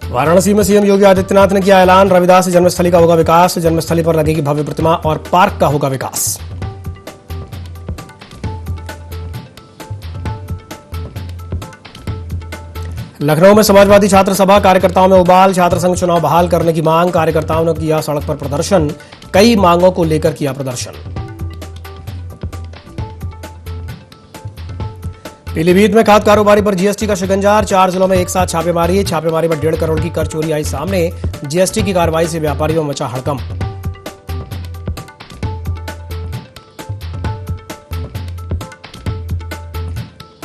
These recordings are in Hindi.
वाराणसी में सीएम योगी आदित्यनाथ ने किया ऐलान, रविदास जन्मस्थली का होगा विकास, जन्मस्थली पर लगेगी भव्य प्रतिमा और पार्क का होगा विकास। लखनऊ में समाजवादी छात्र सभा, कार्यकर्ताओं में उबाल, छात्र संघ चुनाव बहाल करने की मांग, कार्यकर्ताओं ने किया सड़क पर प्रदर्शन, कई मांगों को लेकर किया प्रदर्शन। पीलीभीत में खाद कारोबारी पर जीएसटी का शिकंजा, 4 जिलों में एक साथ छापेमारी में 1.5 करोड़ की कर चोरी आई सामने, जीएसटी की कार्रवाई से व्यापारियों में मचा हड़कंप।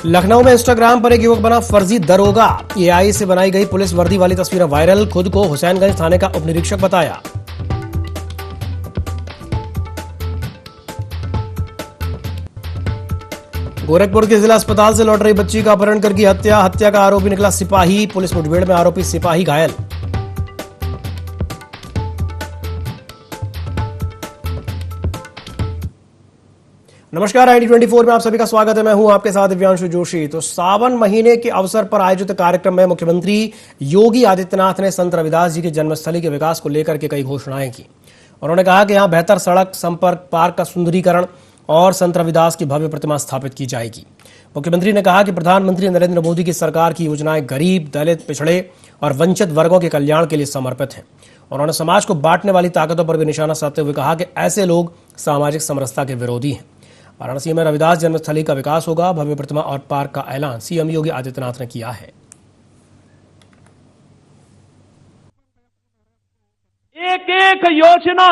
लखनऊ में इंस्टाग्राम पर एक युवक बना फर्जी दरोगा, एआई से बनाई गई पुलिस वर्दी वाली तस्वीरें वायरल, खुद को हुसैनगंज थाने का उप निरीक्षक बताया। गोरखपुर के जिला अस्पताल से लौट रही बच्ची का अपहरण कर की हत्या का आरोपी निकला सिपाही, पुलिस मुठभेड़ में आरोपी सिपाही घायल। नमस्कार, ID24 में आप सभी का स्वागत है। मैं हूं आपके साथ दिव्यांशु जोशी। तो सावन महीने के अवसर पर आयोजित कार्यक्रम में मुख्यमंत्री योगी आदित्यनाथ ने संत रविदास जी की जन्मस्थली के विकास को लेकर के कई घोषणाएं की। उन्होंने कहा कि यहां बेहतर सड़क संपर्क, पार्क का सुंदरीकरण और संत रविदास की भव्य प्रतिमा स्थापित की जाएगी। मुख्यमंत्री ने कहा कि प्रधानमंत्री नरेंद्र मोदी की सरकार की योजनाएं गरीब, दलित, पिछड़े और वंचित वर्गों के कल्याण के लिए समर्पित हैं। उन्होंने समाज को बांटने वाली ताकतों पर भी निशाना साधते हुए कहा कि ऐसे लोग सामाजिक समरसता के विरोधी हैं। वाराणसी में रविदास जन्मस्थली का विकास होगा, भव्य प्रतिमा और पार्क का ऐलान सीएम योगी आदित्यनाथ ने किया है। एक एक योजना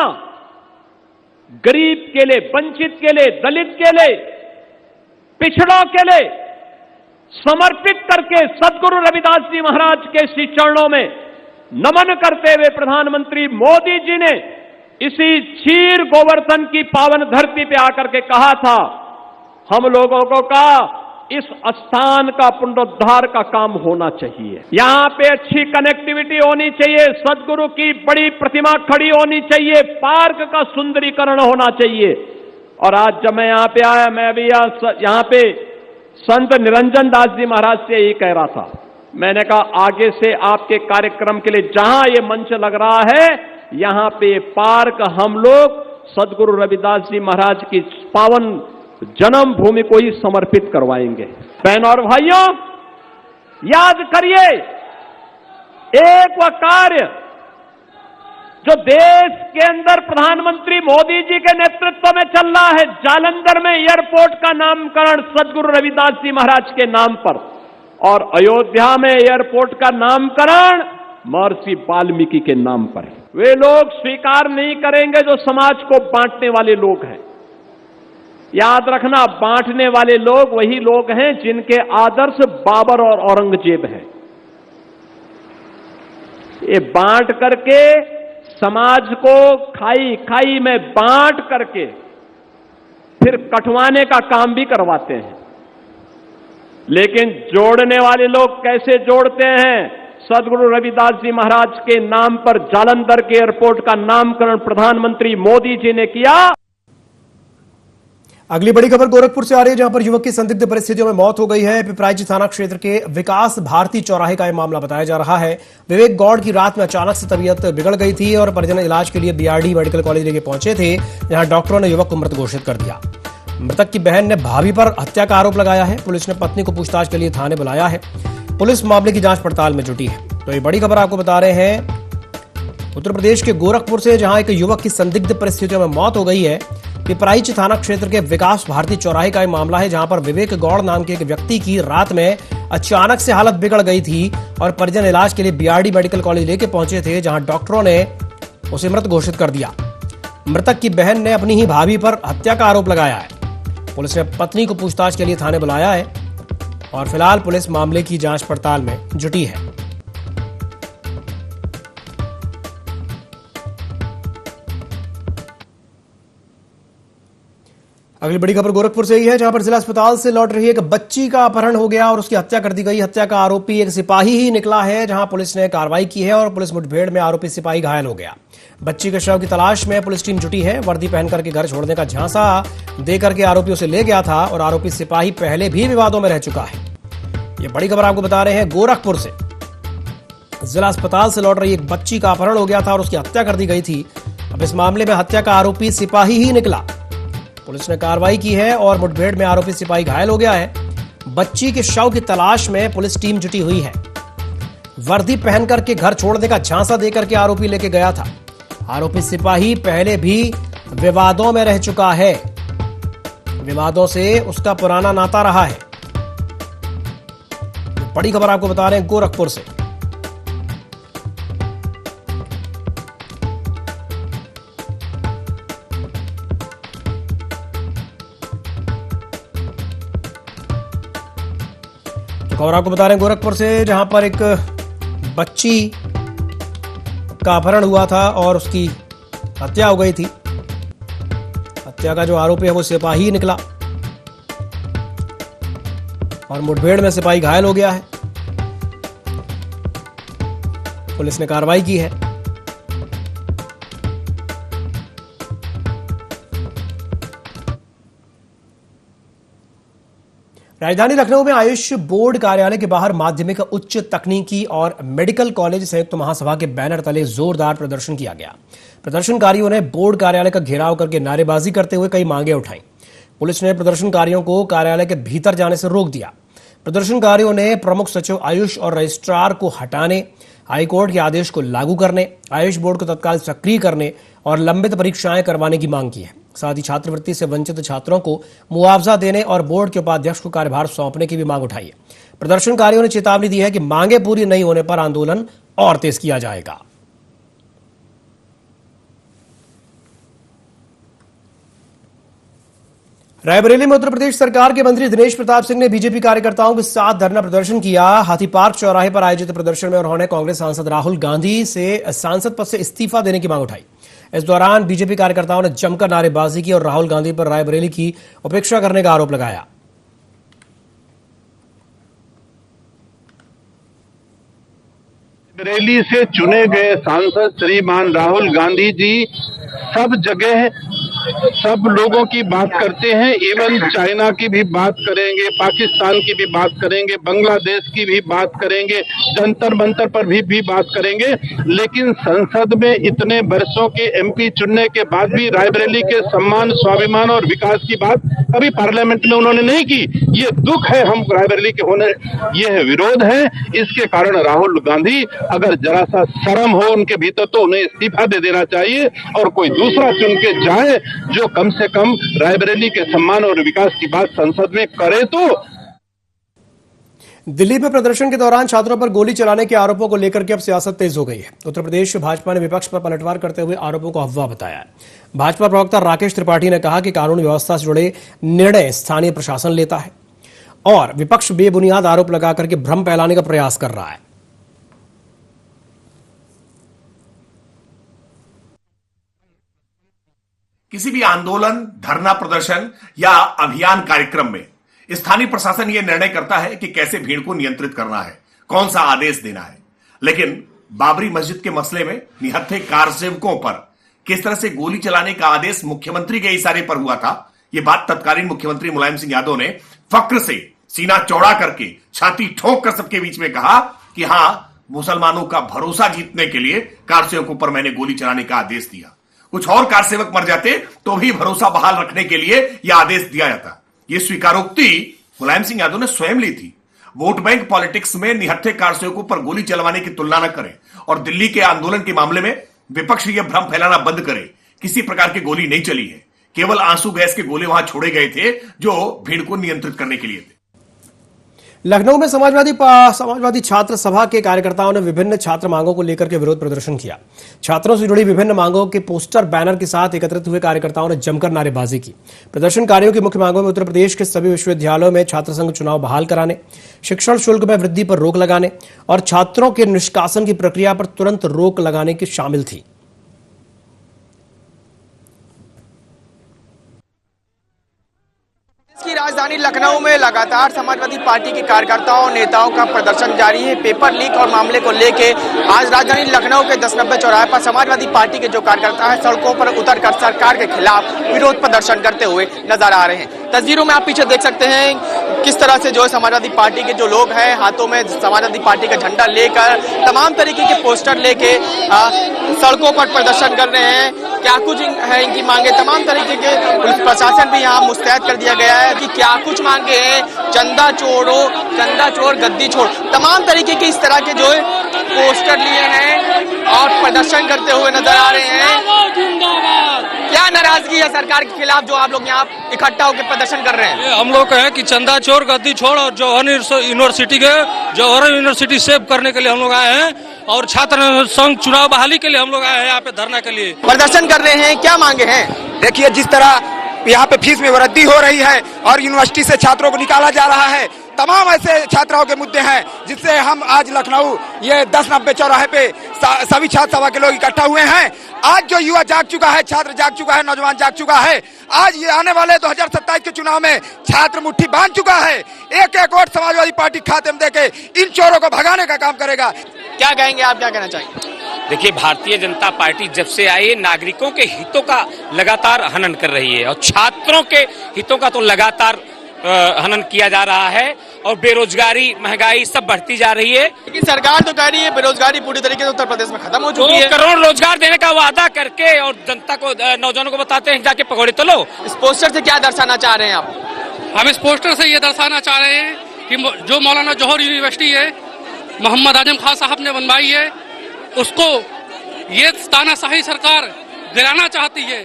गरीब के लिए, वंचित के लिए, दलित के लिए, पिछड़ों के लिए समर्पित करके सदगुरु रविदास जी महाराज के श्री चरणों में नमन करते हुए प्रधानमंत्री मोदी जी ने इसी क्षीर गोवर्धन की पावन धरती पे आकर के कहा था, हम लोगों को कहा इस स्थान का पुनरुद्धार का काम होना चाहिए, यहां पे अच्छी कनेक्टिविटी होनी चाहिए, सदगुरु की बड़ी प्रतिमा खड़ी होनी चाहिए, पार्क का सुंदरीकरण होना चाहिए। और आज जब मैं यहां पे आया, मैं भी यहां पे संत निरंजन दास जी महाराज से यही कह रहा था। मैंने कहा आगे से आपके कार्यक्रम के लिए जहां ये मंच लग रहा है, यहां पे पार्क हम लोग सदगुरु रविदास जी महाराज की पावन जन्म भूमि को ही समर्पित करवाएंगे। बहनों और भाइयों, याद करिए, एक वह कार्य जो देश के अंदर प्रधानमंत्री मोदी जी के नेतृत्व में चल रहा है, जालंधर में एयरपोर्ट का नामकरण सदगुरु रविदास जी महाराज के नाम पर, और अयोध्या में एयरपोर्ट का नामकरण महर्षि वाल्मीकि के नाम पर है। वे लोग स्वीकार नहीं करेंगे जो समाज को बांटने वाले लोग हैं। याद रखना, बांटने वाले लोग वही लोग हैं जिनके आदर्श बाबर और औरंगजेब हैं। ये बांट करके समाज को खाई खाई में बांट करके फिर कटवाने का काम भी करवाते हैं। लेकिन जोड़ने वाले लोग कैसे जोड़ते हैं? सदगुरु रविदास जी महाराज के नाम पर जालंधर के एयरपोर्ट का नामकरण प्रधानमंत्री मोदी जी ने किया। अगली बड़ी खबर गोरखपुर से आ रही है, जहां पर युवक की संदिग्ध परिस्थितियों में मौत हो गई है। पिपराइच थाना क्षेत्र के विकास भारती चौराहे का यह मामला बताया जा रहा है। विवेक गौड़ की रात में अचानक से तबीयत बिगड़ गई थी और परिजन इलाज के लिए बीआरडी मेडिकल कॉलेज लेके पहुंचे थे, जहां डॉक्टरों ने युवक को मृत घोषित कर दिया। मृतक की बहन ने भाभी पर हत्या का आरोप लगाया है। पुलिस ने पत्नी को पूछताछ के लिए थाने बुलाया है। पुलिस मामले की जांच पड़ताल में जुटी है। तो ये बड़ी खबर आपको बता रहे हैं उत्तर प्रदेश के गोरखपुर से, जहां एक युवक की संदिग्ध परिस्थितियों में मौत हो गई है। पिपराइच थाना क्षेत्र के विकास भारती चौराहे का यह मामला है, जहां पर विवेक गौड़ नाम के एक व्यक्ति की रात में अचानक से हालत बिगड़ गई थी और परिजन इलाज के लिए बीआरडी मेडिकल कॉलेज लेके पहुंचे थे, जहां डॉक्टरों ने उसे मृत घोषित कर दिया। मृतक की बहन ने अपनी ही भाभी पर हत्या का आरोप लगाया है। पुलिस ने पत्नी को पूछताछ के लिए थाने बुलाया है और फिलहाल पुलिस मामले की जांच पड़ताल में जुटी है। अगली बड़ी खबर गोरखपुर से ही है, जहां पर जिला अस्पताल से लौट रही एक बच्ची का अपहरण हो गया और उसकी हत्या कर दी गई। हत्या का आरोपी एक सिपाही ही निकला है, जहां पुलिस ने कार्रवाई की है और पुलिस मुठभेड़ में आरोपी सिपाही घायल हो गया। बच्ची के शव की तलाश में पुलिस टीम जुटी है। वर्दी पहनकर के घर छोड़ने का झांसा देकर के आरोपी उसे ले गया था और आरोपी सिपाही पहले भी विवादों में रह चुका है। ये बड़ी खबर आपको बता रहे हैं गोरखपुर से। जिला अस्पताल से लौट रही एक बच्ची का अपहरण हो गया था और उसकी हत्या कर दी गई थी। अब इस मामले में हत्या का आरोपी सिपाही ही निकला। पुलिस ने कार्रवाई की है और मुठभेड़ में आरोपी सिपाही घायल हो गया है। बच्ची के शव की तलाश में पुलिस टीम जुटी हुई है। वर्दी पहन करके घर छोड़ने का झांसा देकर के आरोपी लेके गया था। आरोपी सिपाही पहले भी विवादों में रह चुका है। विवादों से उसका पुराना नाता रहा है। बड़ी खबर आपको बता रहे हैं गोरखपुर से। तो खबर आपको बता रहे हैं गोरखपुर से, जहां पर एक बच्ची का अपहरण हुआ था और उसकी हत्या हो गई थी। हत्या का जो आरोपी है वो सिपाही निकला और मुठभेड़ में सिपाही घायल हो गया है। पुलिस ने कार्रवाई की है। राजधानी लखनऊ में आयुष बोर्ड कार्यालय के बाहर माध्यमिक, उच्च तकनीकी और मेडिकल कॉलेज संयुक्त महासभा के बैनर तले जोरदार प्रदर्शन किया गया। प्रदर्शनकारियों ने बोर्ड कार्यालय का घेराव करके नारेबाजी करते हुए कई मांगे उठाई। पुलिस ने प्रदर्शनकारियों को कार्यालय के भीतर जाने से रोक दिया। प्रदर्शनकारियों ने प्रमुख सचिव आयुष और रजिस्ट्रार को हटाने, हाईकोर्ट के आदेश को लागू करने, आयुष बोर्ड को तत्काल सक्रिय करने और लंबित परीक्षाएं करवाने की मांग की है। साथ ही छात्रवृत्ति से वंचित छात्रों को मुआवजा देने और बोर्ड के उपाध्यक्ष को कार्यभार सौंपने की भी मांग उठाई है। प्रदर्शनकारियों ने चेतावनी दी है कि मांगे पूरी नहीं होने पर आंदोलन और तेज किया जाएगा। रायबरेली में उत्तर प्रदेश सरकार के मंत्री दिनेश प्रताप सिंह ने बीजेपी कार्यकर्ताओं के साथ धरना प्रदर्शन किया। हाथी पार्क चौराहे पर आयोजित प्रदर्शन में उन्होंने कांग्रेस सांसद राहुल गांधी से सांसद पद से इस्तीफा देने की मांग उठाई। इस दौरान बीजेपी कार्यकर्ताओं ने जमकर नारेबाजी की और राहुल गांधी पर रायबरेली की उपेक्षा करने का आरोप लगाया। रायबरेली से चुने गए सांसद श्रीमान राहुल गांधी जी सब जगह सब लोगों की बात करते हैं। इवन चाइना की भी बात करेंगे, पाकिस्तान की भी बात करेंगे, बांग्लादेश की भी बात करेंगे, जंतर मंतर पर भी बात करेंगे। लेकिन संसद में इतने वर्षों के एमपी चुनने के बाद भी रायबरेली के सम्मान, स्वाभिमान और विकास की बात कभी पार्लियामेंट में उन्होंने नहीं की। ये दुख है हम रायबरेली के होने, ये विरोध है। इसके कारण राहुल गांधी अगर जरा सा शर्म हो उनके भीतर तो उन्हें इस्तीफा दे देना चाहिए और कोई दूसरा चुन के जाए जो कम से कम रायबरेली के सम्मान और विकास की बात संसद में करे। तो दिल्ली में प्रदर्शन के दौरान छात्रों पर गोली चलाने के आरोपों को लेकर के अब सियासत तेज हो गई है। उत्तर प्रदेश भाजपा ने विपक्ष पर पलटवार करते हुए आरोपों को अफवाह बताया है। भाजपा प्रवक्ता राकेश त्रिपाठी ने कहा कि कानून व्यवस्था से जुड़े निर्णय स्थानीय प्रशासन लेता है और विपक्ष बेबुनियाद आरोप लगा करके भ्रम फैलाने का प्रयास कर रहा है। किसी भी आंदोलन, धरना प्रदर्शन या अभियान कार्यक्रम में स्थानीय प्रशासन यह निर्णय करता है कि कैसे भीड़ को नियंत्रित करना है, कौन सा आदेश देना है। लेकिन बाबरी मस्जिद के मसले में निहत्थे कार सेवकों पर किस तरह से गोली चलाने का आदेश मुख्यमंत्री के इशारे पर हुआ था, यह बात तत्कालीन मुख्यमंत्री मुलायम सिंह यादव ने फक्र से सीना चौड़ा करके, छाती ठोक कर सबके बीच में कहा कि हां, मुसलमानों का भरोसा जीतने के लिए कार सेवकों पर मैंने गोली चलाने का आदेश दिया। कुछ और कार सेवक मर जाते तो भी भरोसा बहाल रखने के लिए यह आदेश दिया जाता। यह स्वीकारोक्ति मुलायम सिंह यादव ने स्वयं ली थी। वोट बैंक पॉलिटिक्स में निहत्थे कार सेवकों पर गोली चलवाने की तुलना न करें और दिल्ली के आंदोलन के मामले में विपक्ष यह भ्रम फैलाना बंद करे। किसी प्रकार की गोली नहीं चली है, केवल आंसू गैस के गोले वहां छोड़े गए थे जो भीड़ को नियंत्रित करने के लिए थे। लखनऊ में समाजवादी छात्र सभा के कार्यकर्ताओं ने विभिन्न छात्र मांगों को लेकर के विरोध प्रदर्शन किया। छात्रों से जुड़ी विभिन्न मांगों के पोस्टर, बैनर के साथ एकत्रित हुए कार्यकर्ताओं ने जमकर नारेबाजी की। प्रदर्शनकारियों की मुख्य मांगों में उत्तर प्रदेश के सभी विश्वविद्यालयों में छात्र संघ चुनाव बहाल कराने, शिक्षण शुल्क में वृद्धि पर रोक लगाने और छात्रों के निष्कासन की प्रक्रिया पर तुरंत रोक लगाने की शामिल थी। की राजधानी लखनऊ में लगातार समाजवादी पार्टी के कार्यकर्ताओं नेताओं का प्रदर्शन जारी है। पेपर लीक और मामले को लेके आज राजधानी लखनऊ के 1090 चौराहे पर समाजवादी पार्टी के जो कार्यकर्ता हैं सड़कों पर उतरकर सरकार के खिलाफ विरोध प्रदर्शन करते हुए नजर आ रहे हैं। तस्वीरों में आप पीछे देख सकते हैं किस तरह से जो है समाजवादी पार्टी के जो लोग हैं हाथों में समाजवादी पार्टी का झंडा लेकर तमाम तरीके के पोस्टर लेके सड़कों पर प्रदर्शन कर रहे हैं। क्या कुछ है इनकी मांगे, तमाम तरीके के पुलिस प्रशासन भी यहाँ मुस्तैद कर दिया गया है कि क्या कुछ मांगे हैं, चंदा छोड़ो, चंदा छोड़ गद्दी छोड़, तमाम तरीके के इस तरह के जो है पोस्टर लिए हैं और प्रदर्शन करते हुए नजर आ रहे हैं। क्या नाराजगी है सरकार के खिलाफ जो आप लोग यहाँ इकट्ठा होकर प्रदर्शन कर रहे हैं? हम लोग कहें कि चंदा चोर गद्दी छोड़ और जौहर यूनिवर्सिटी सेव करने के लिए हम लोग आए हैं और छात्र संघ चुनाव बहाली के लिए हम लोग आए हैं यहाँ पे धरना के लिए प्रदर्शन कर रहे हैं। क्या मांगे हैं? देखिए, जिस तरह यहाँ पे फीस में वृद्धि हो रही है और यूनिवर्सिटी से छात्रों को निकाला जा रहा है, तमाम ऐसे छात्राओं के मुद्दे हैं जिससे हम आज लखनऊ ये 1090 चौराहे पे सभी छात्र सभा के लोग इकट्ठा हुए हैं। आज जो युवा जाग चुका है, छात्र जाग चुका है, नौजवान जाग चुका है। आज ये आने वाले 2027 के चुनाव में छात्र मुट्ठी बांध चुका है। एक एक वोट समाजवादी पार्टी खाते में देके इन चोरों को भगाने का काम करेगा। क्या कहेंगे आप, क्या कहना चाहेंगे? देखिए, भारतीय जनता पार्टी जब से आई है नागरिकों के हितों का लगातार हनन कर रही है और छात्रों के हितों का तो लगातार हनन किया जा रहा है और बेरोजगारी, महंगाई सब बढ़ती जा रही है। लेकिन सरकार तो कह रही है बेरोजगारी पूरी तरीके से उत्तर प्रदेश में खत्म हो चुकी है। 2 करोड़ रोजगार देने का वादा करके और जनता को, नौजवानों को बताते हैं जाके पकौड़े तलो। इस पोस्टर से क्या दर्शाना चाह रहे हैं आप? हम इस पोस्टर से ये दर्शाना चाह रहे हैं कि जो मौलाना जौहर यूनिवर्सिटी है, मोहम्मद आजम खान साहब ने बनवाई है, उसको ये तानाशाही सरकार गिराना चाहती है।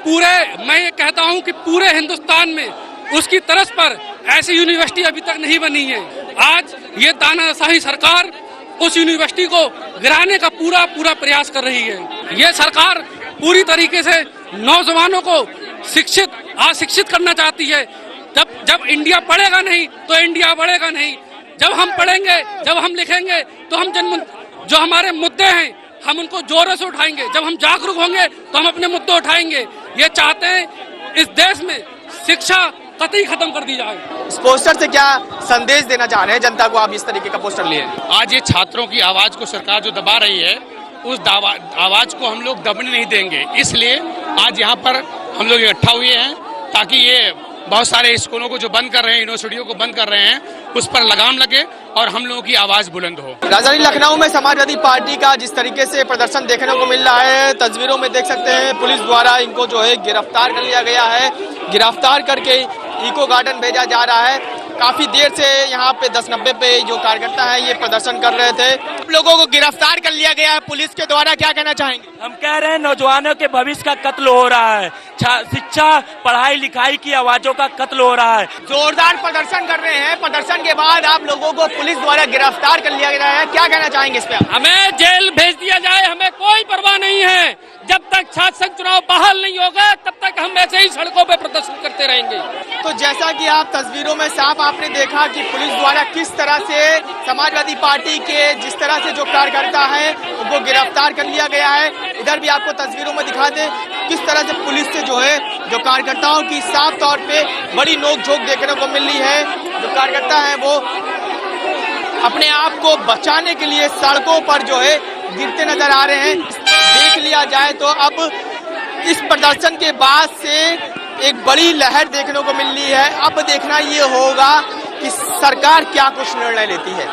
मैं ये कहता हूँ कि पूरे हिंदुस्तान में उसकी तरस पर ऐसी यूनिवर्सिटी अभी तक नहीं बनी है। आज ये तानाशाही सरकार उस यूनिवर्सिटी को गिराने का पूरा प्रयास कर रही है। ये सरकार पूरी तरीके से नौजवानों को अशिक्षित करना चाहती है। जब इंडिया पढ़ेगा नहीं तो इंडिया बढ़ेगा नहीं। जब हम पढ़ेंगे, जब हम लिखेंगे तो हम जो हमारे मुद्दे हैं हम उनको जोरों से उठाएंगे। जब हम जागरूक होंगे तो हम अपने मुद्दे उठाएंगे। ये चाहते हैं इस देश में शिक्षा कतई खत्म कर दी जाए। इस पोस्टर से क्या संदेश देना चाह रहे हैं जनता को, आप इस तरीके का पोस्टर लिए? आज ये छात्रों की आवाज को सरकार जो दबा रही है, उस आवाज को हम लोग दबने नहीं देंगे। इसलिए आज यहाँ पर हम लोग इकट्ठा हुए हैं ताकि ये बहुत सारे स्कूलों को जो बंद कर रहे हैं, यूनिवर्सिटियों को बंद कर रहे हैं, उस पर लगाम लगे और हम लोगों की आवाज बुलंद हो। राजधानी लखनऊ में समाजवादी पार्टी का जिस तरीके से प्रदर्शन देखने को मिल रहा है, तस्वीरों में देख सकते हैं पुलिस द्वारा इनको जो है गिरफ्तार कर लिया गया है। गिरफ्तार करके इको गार्डन भेजा जा रहा है। काफी देर से यहाँ पे 1090 पे जो कार्यकर्ता है ये प्रदर्शन कर रहे थे। लोगों को गिरफ्तार कर लिया गया है पुलिस के द्वारा, क्या कहना चाहेंगे? हम कह रहे हैं नौजवानों के भविष्य का कत्ल हो रहा है, शिक्षा, पढ़ाई लिखाई की आवाजों का कत्ल हो रहा है। जोरदार प्रदर्शन कर रहे हैं। प्रदर्शन के बाद आप लोगों को पुलिस द्वारा गिरफ्तार कर लिया गया है, क्या कहना चाहेंगे इस पे? हमें जेल भेज दिया जाए, हमें कोई परवाह नहीं है। जब तक छात्र संघ चुनाव बहाल नहीं होगा तब तक हम ऐसे ही सड़कों पे प्रदर्शन करते रहेंगे। तो जैसा कि आप तस्वीरों में साफ आपने देखा कि पुलिस द्वारा किस तरह से समाजवादी पार्टी के जिस तरह से जो कार्यकर्ता है उनको गिरफ्तार कर लिया गया है। इधर भी आपको तस्वीरों में दिखा दे किस तरह से पुलिस से जो है जो कार्यकर्ताओं की साफ तौर पे बड़ी नोकझोंक देखने को मिल रही है। जो कार्यकर्ता है वो अपने आप को बचाने के लिए सड़कों पर जो है गिरते नजर आ रहे हैं। देख लिया जाए तो अब इस प्रदर्शन के बाद से एक बड़ी लहर देखने को मिल रही है। अब देखना ये होगा कि सरकार क्या कुछ निर्णय लेती है।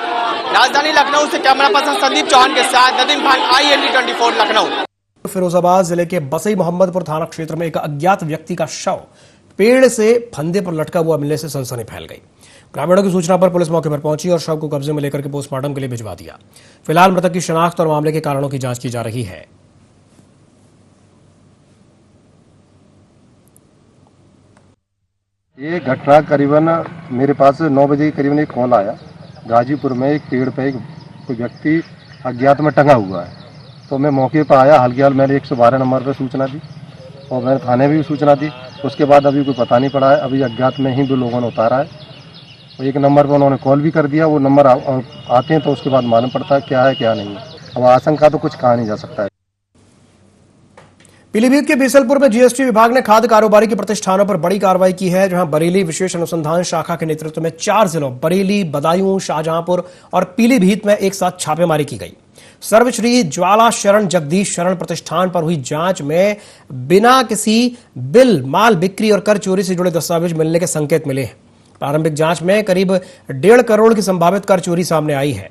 राजधानी लखनऊ से कैमरा पर्सन संदीप चौहान के साथ नदीम खान, IND24 लखनऊ। फिरोजाबाद जिले के बसई मोहम्मदपुर थाना क्षेत्र में एक अज्ञात व्यक्ति का शव पेड़ से फंदे पर लटका हुआ मिलने से सनसनी फैल गई। ग्रामीणों की सूचना पर पुलिस मौके पर पहुंची और शव को कब्जे में लेकर के पोस्टमार्टम के लिए भिजवा दिया। फिलहाल मृतक की शिनाख्त और मामले के कारणों की जांच की जा रही है। ये घटना करीबन मेरे पास 9 बजे करीबन एक कॉल आया। गाजीपुर में एक पेड़ पे कोई व्यक्ति अज्ञात में टंगा हुआ है, तो मैं मौके पर आया। हाल मैंने 112 नंबर पर सूचना दी और मैंने थाने में भी सूचना दी। उसके बाद अभी कोई पता नहीं पड़ा है। अभी अज्ञात में ही 2 लोगों ने उतारा है। एक नंबर पर उन्होंने कॉल भी कर दिया। वो नंबर आते हैं तो उसके बाद मालूम पड़ता है क्या है क्या नहीं है। अब आशंका तो कुछ कहा नहीं जा सकता है। पीलीभीत के बीसलपुर में जीएसटी विभाग ने खाद्य कारोबारी के प्रतिष्ठानों पर बड़ी कार्रवाई की है, जहां बरेली विशेष अनुसंधान शाखा के नेतृत्व में 4 जिलों बरेली, बदायूं, शाहजहांपुर और पीलीभीत में एक साथ छापेमारी की गई। सर्वश्री ज्वाला शरण जगदीश शरण प्रतिष्ठान पर हुई जांच में बिना किसी बिल माल बिक्री और कर चोरी से जुड़े दस्तावेज मिलने के संकेत मिले हैं। प्रारंभिक जांच में करीब 1.5 करोड़ की संभावित कर चोरी सामने आई है।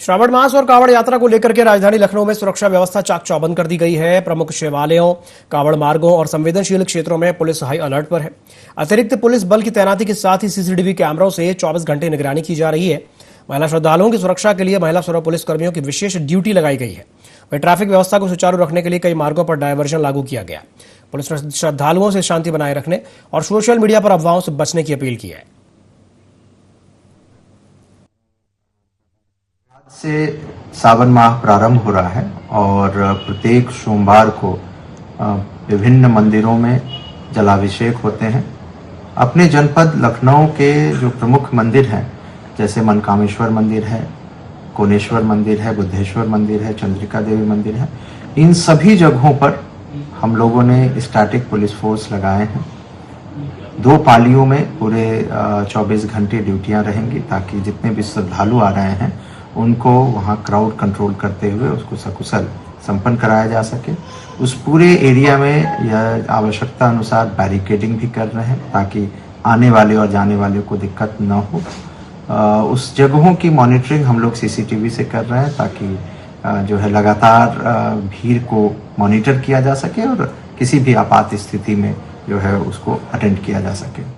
श्रावण मास और कांवड़ यात्रा को लेकर के राजधानी लखनऊ में सुरक्षा व्यवस्था चाक चौबंद कर दी गई है। प्रमुख शिवालयों, कांवड़ मार्गों और संवेदनशील क्षेत्रों में पुलिस हाई अलर्ट पर है। अतिरिक्त पुलिस बल की तैनाती के साथ ही सीसीटीवी कैमरों से 24 घंटे निगरानी की जा रही है। महिला श्रद्धालुओं की सुरक्षा के लिए महिला सुरक्षा पुलिस कर्मियों की विशेष ड्यूटी लगाई गई है। वहीं ट्रैफिक व्यवस्था को सुचारू रखने के लिए कई मार्गों पर डायवर्जन लागू किया गया। पुलिस ने श्रद्धालुओं से शांति बनाए रखने और सोशल मीडिया पर अफवाहों से बचने की अपील की है। से सावन माह प्रारंभ हो रहा है और प्रत्येक सोमवार को विभिन्न मंदिरों में जलाभिषेक होते हैं। अपने जनपद लखनऊ के जो प्रमुख मंदिर हैं, जैसे मनकामेश्वर मंदिर है, कोनेश्वर मंदिर है, बुद्धेश्वर मंदिर है, चंद्रिका देवी मंदिर है, इन सभी जगहों पर हम लोगों ने स्टैटिक पुलिस फोर्स लगाए हैं। 2 पालियों में पूरे 24 घंटे ड्यूटियां रहेंगी ताकि जितने भी श्रद्धालु आ रहे हैं उनको वहाँ क्राउड कंट्रोल करते हुए उसको सकुशल संपन्न कराया जा सके। उस पूरे एरिया में यह आवश्यकता अनुसार बैरिकेडिंग भी कर रहे हैं ताकि आने वाले और जाने वाले को दिक्कत न हो। उस जगहों की मॉनिटरिंग हम लोग सीसीटीवी से कर रहे हैं ताकि जो है लगातार भीड़ को मॉनिटर किया जा सके और किसी भी आपात स्थिति में जो है उसको अटेंड किया जा सके।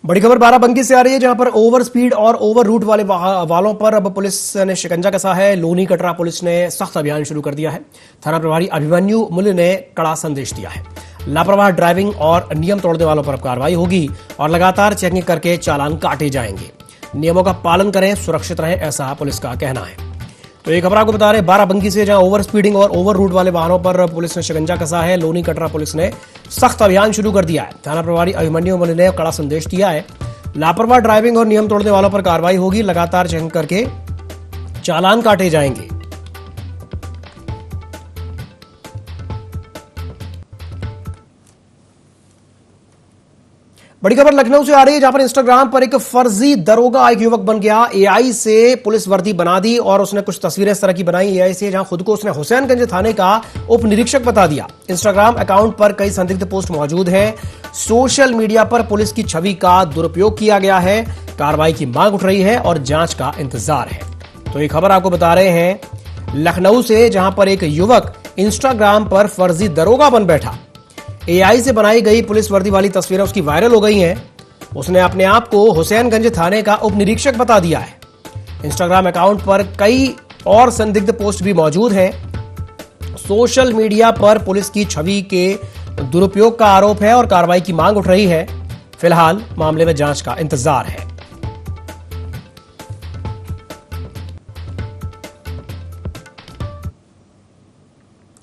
बड़ी खबर बाराबंकी से आ रही है, जहां पर ओवर स्पीड और ओवर रूट वालों पर अब पुलिस ने शिकंजा कसा है। लोनी कटरा पुलिस ने सख्त अभियान शुरू कर दिया है। थाना प्रभारी अभिमन्यु मुल्य ने कड़ा संदेश दिया है। लापरवाह ड्राइविंग और नियम तोड़ने वालों पर कार्रवाई होगी और लगातार चेकिंग करके चालान काटे जाएंगे। नियमों का पालन करें, सुरक्षित रहें, ऐसा पुलिस का कहना है। तो ये खबर आपको बता रहे बाराबंकी से, जहां ओवर स्पीडिंग और ओवर रूट वाले वाहनों पर पुलिस ने शिकंजा कसा है। लोनी कटरा पुलिस ने सख्त अभियान शुरू कर दिया है। थाना प्रभारी अभिमन्यु मुल्य ने कड़ा संदेश दिया है। लापरवाह ड्राइविंग और नियम तोड़ने वालों पर कार्रवाई होगी, लगातार चेकिंग करके चालान काटे जाएंगे। बड़ी खबर लखनऊ से आ रही है, जहां पर इंस्टाग्राम पर एक फर्जी दरोगा एक युवक बन गया। एआई से पुलिस वर्दी बना दी और उसने कुछ तस्वीरें इस तरह की बनाई एआई से, जहां खुद को उसने हुसैनगंज थाने का उप निरीक्षक बता दिया। इंस्टाग्राम अकाउंट पर कई संदिग्ध पोस्ट मौजूद हैं। सोशल मीडिया पर पुलिस की छवि का दुरुपयोग किया गया है। कार्रवाई की मांग उठ रही है और जांच का इंतजार है। तो ये खबर आपको बता रहे हैं लखनऊ से, जहां पर एक युवक इंस्टाग्राम पर फर्जी दरोगा बन बैठा। एआई से बनाई गई पुलिस वर्दी वाली तस्वीरें उसकी वायरल हो गई हैं। उसने अपने आप को हुसैनगंज थाने का उप निरीक्षक बता दिया है। इंस्टाग्राम अकाउंट पर कई और संदिग्ध पोस्ट भी मौजूद हैं। सोशल मीडिया पर पुलिस की छवि के दुरुपयोग का आरोप है और कार्रवाई की मांग उठ रही है। फिलहाल मामले में जांच का इंतजार है।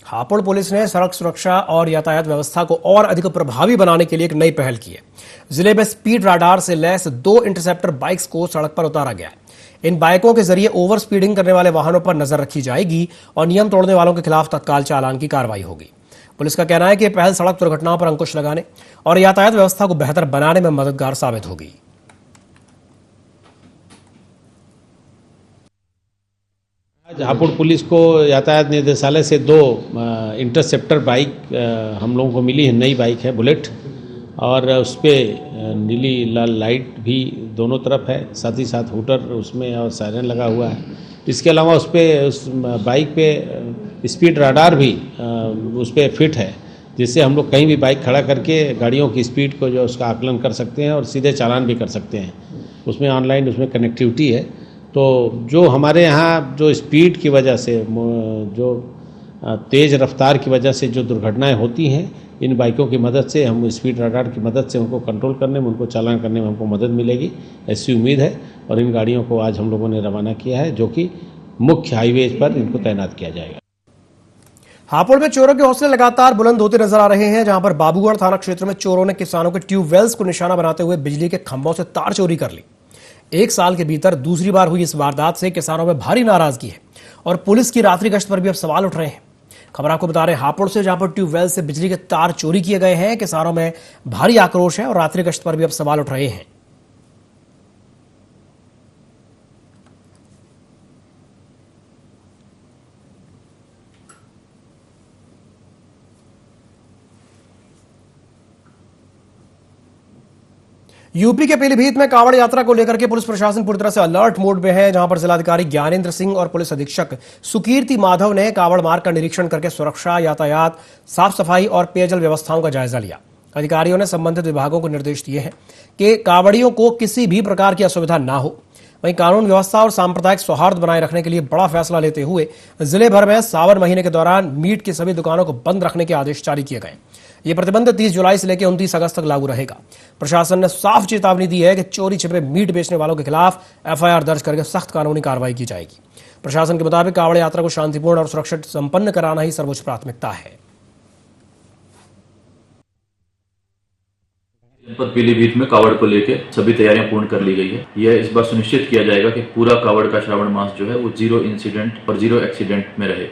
हापुड़ पुलिस ने सड़क सुरक्षा और यातायात व्यवस्था को और अधिक प्रभावी बनाने के लिए एक नई पहल की है। जिले में स्पीड राडार से लैस 2 इंटरसेप्टर बाइक्स को सड़क पर उतारा गया है। इन बाइकों के जरिए ओवर स्पीडिंग करने वाले वाहनों पर नजर रखी जाएगी और नियम तोड़ने वालों के खिलाफ तत्काल चालान की कार्रवाई होगी। पुलिस का कहना है कि यह पहल सड़क दुर्घटनाओं पर अंकुश लगाने और यातायात व्यवस्था को बेहतर बनाने में मददगार साबित होगी। हापुड़ पुलिस को यातायात निदेशालय से 2 इंटरसेप्टर बाइक हम लोगों को मिली है। नई बाइक है बुलेट, और उस पर नीली लाल लाइट भी दोनों तरफ है, साथ ही साथ हूटर उसमें और सायरन लगा हुआ है। इसके अलावा उस बाइक पे स्पीड राडार भी उस पर फिट है, जिससे हम लोग कहीं भी बाइक खड़ा करके गाड़ियों की स्पीड को जो उसका आकलन कर सकते हैं और सीधे चालान भी कर सकते हैं। उसमें ऑनलाइन उसमें कनेक्टिविटी है। तो जो हमारे यहाँ जो स्पीड की वजह से, जो तेज़ रफ्तार की वजह से जो दुर्घटनाएं होती हैं, इन बाइकों की मदद से, हम स्पीड राडार की मदद से उनको कंट्रोल करने में, उनको चालान करने में हमको मदद मिलेगी, ऐसी उम्मीद है। और इन गाड़ियों को आज हम लोगों ने रवाना किया है, जो कि मुख्य हाईवेज पर इनको तैनात किया जाएगा। हापुड़ में चोरों के हौसले लगातार बुलंद होते नजर आ रहे हैं, जहां पर बाबूगढ़ थाना क्षेत्र में चोरों ने किसानों के ट्यूबवेल्स को निशाना बनाते हुए बिजली के खंभों से तार चोरी कर ली। 1 साल के भीतर दूसरी बार हुई इस वारदात से किसानों में भारी नाराजगी है और पुलिस की रात्रि गश्त पर भी अब सवाल उठ रहे हैं। खबर आपको बता रहे हैं हापुड़ से, जहां पर ट्यूबवेल से बिजली के तार चोरी किए गए हैं। किसानों में भारी आक्रोश है और रात्रि गश्त पर भी अब सवाल उठ रहे हैं। यूपी के पीलीभीत में कांवड़ यात्रा को लेकर के पुलिस प्रशासन पूरी तरह से अलर्ट मोड में है, जहां पर जिलाधिकारी ज्ञानेंद्र सिंह और पुलिस अधीक्षक सुकीर्ति माधव ने कांवड़ मार्ग का निरीक्षण करके सुरक्षा, यातायात, साफ सफाई और पेयजल व्यवस्थाओं का जायजा लिया। अधिकारियों ने संबंधित विभागों को निर्देश दिए हैं कि कांवड़ियों को किसी भी प्रकार की असुविधा ना हो। वहीं कानून व्यवस्था और सांप्रदायिक सौहार्द बनाए रखने के लिए बड़ा फैसला लेते हुए जिले भर में सावन महीने के दौरान मीट की सभी दुकानों को बंद रखने के आदेश जारी किए गए। ये प्रतिबंध 30 जुलाई से लेकर 29 अगस्त तक लागू रहेगा। प्रशासन ने साफ चेतावनी दी है कि चोरी छिपे मीट बेचने वालों के खिलाफ एफआईआर दर्ज करके सख्त कानूनी कार्रवाई की जाएगी। प्रशासन के मुताबिक कांवड़ यात्रा को शांतिपूर्ण और सुरक्षित संपन्न कराना ही सर्वोच्च प्राथमिकता है। जनपद पीलीभीत में कावड़ को लेकर सभी तैयारियां पूर्ण कर ली गई है। यह इस बार सुनिश्चित किया जाएगा कि पूरा कावड़ का श्रावण मास जो है वो 0 इंसिडेंट और 0 एक्सीडेंट में रहे।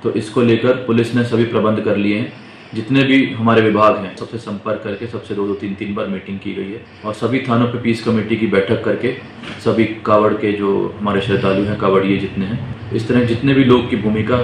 तो इसको लेकर पुलिस ने सभी प्रबंध कर लिए हैं। जितने भी हमारे विभाग हैं सबसे संपर्क करके सबसे 2-3 बार मीटिंग की गई है और सभी थानों पे पीस कमेटी की बैठक करके सभी कावड़ के जो हमारे श्रद्धालु हैं, कावड़िए जितने हैं, इस तरह जितने भी लोग की भूमिका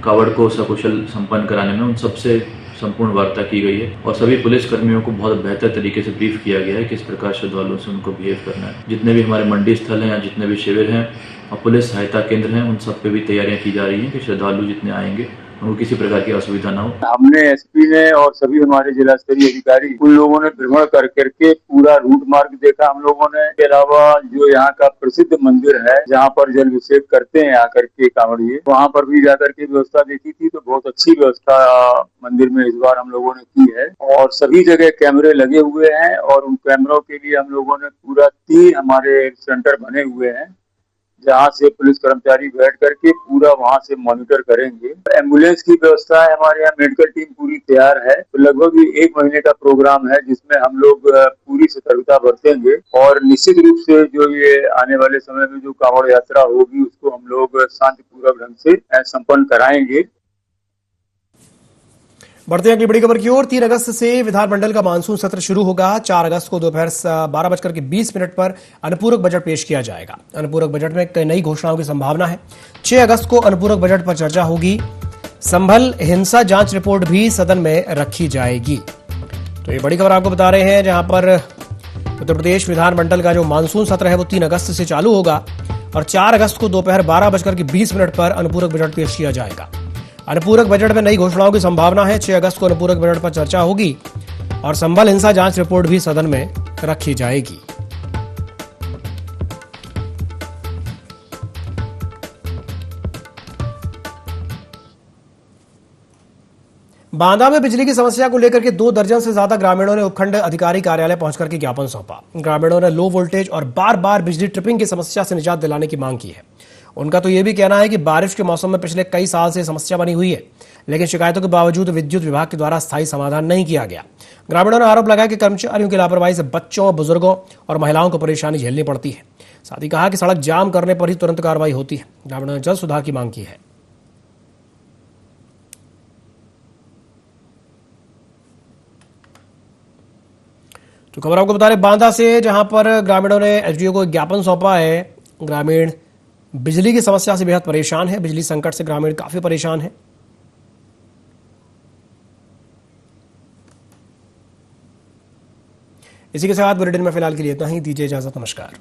कावड़ को सकुशल संपन्न कराने में, उन सबसे संपूर्ण वार्ता की गई है और सभी पुलिस कर्मियों को बहुत बेहतर तरीके से ब्रीफ किया गया है किस प्रकार श्रद्धालुओं से उनको बिहेव करना है। जितने भी हमारे मंडी स्थल हैं या जितने भी शिविर हैं और पुलिस सहायता केंद्र हैं, उन सब पे भी तैयारियां की जा रही हैं कि श्रद्धालु जितने आएंगे उनको किसी प्रकार की असुविधा ना हो। हमने एसपी ने और सभी हमारे जिला स्तरीय अधिकारी उन लोगों ने भ्रमण कर करके पूरा रूट मार्ग देखा हम लोगों ने। इसके अलावा जो यहाँ का प्रसिद्ध मंदिर है जहाँ पर जल अभिषेक करते हैं आकर के कांवड़िए, वहाँ पर भी जाकर के व्यवस्था देखी थी। तो बहुत अच्छी व्यवस्था मंदिर में इस बार हम लोगों ने की है और सभी जगह कैमरे लगे हुए हैं और उन कैमरों के लिए हम लोगों ने पूरा 3 हमारे सेंटर बने हुए हैं जहाँ से पुलिस कर्मचारी बैठ करके पूरा वहाँ से मॉनिटर करेंगे। एम्बुलेंस की व्यवस्था है, हमारे यहाँ मेडिकल टीम पूरी तैयार है। तो लगभग 1 महीने का प्रोग्राम है जिसमें हम लोग पूरी सतर्कता बरतेंगे और निश्चित रूप से जो ये आने वाले समय में जो कांवड़ यात्रा होगी उसको हम लोग शांतिपूर्वक ढंग से संपन्न कराएंगे। बढ़ते हैं अगली बड़ी खबर की ओर। 3 अगस्त से विधानमंडल का मानसून सत्र शुरू होगा। 4 अगस्त को दोपहर 12:20 पर अनुपूरक बजट पेश किया जाएगा। अनुपूरक बजट में कई नई घोषणाओं की संभावना है। 6 अगस्त को अनुपूरक बजट पर चर्चा होगी। संभल हिंसा जांच रिपोर्ट भी सदन में रखी जाएगी। तो ये बड़ी खबर आपको बता रहे हैं, जहां पर उत्तर प्रदेश विधानमंडल का जो मानसून सत्र है वो 3 अगस्त से चालू होगा और 4 अगस्त को दोपहर 12:20 पर अनुपूरक बजट पेश किया जाएगा। अनुपूरक बजट में नई घोषणाओं की संभावना है। 6 अगस्त को अनुपूरक बजट पर चर्चा होगी और संभल हिंसा जांच रिपोर्ट भी सदन में रखी जाएगी। बांदा में बिजली की समस्या को लेकर के 2 दर्जन से ज्यादा ग्रामीणों ने उपखंड अधिकारी कार्यालय पहुंचकर के ज्ञापन सौंपा। ग्रामीणों ने लो वोल्टेज और बार-बार बिजली ट्रिपिंग की समस्या से निजात दिलाने की मांग की है। उनका तो यह भी कहना है कि बारिश के मौसम में पिछले कई साल से समस्या बनी हुई है, लेकिन शिकायतों के बावजूद विद्युत विभाग के द्वारा स्थायी समाधान नहीं किया गया। ग्रामीणों ने आरोप लगाया कि कर्मचारियों की लापरवाही से बच्चों, बुजुर्गों और महिलाओं को परेशानी झेलनी पड़ती है। साथ ही कहा कि सड़क जाम करने पर ही तुरंत कार्रवाई होती है। ग्रामीणों ने जल्द सुधार की मांग की है। तो खबर आपको बता रहे बांदा से, जहां पर ग्रामीणों ने एसडीओ को ज्ञापन सौंपा है। ग्रामीण बिजली की समस्या से बेहद परेशान है। बिजली संकट से ग्रामीण काफी परेशान है। इसी के साथ बुलेटिन में फिलहाल के लिए इतना ही। दीजिए इजाजत। नमस्कार।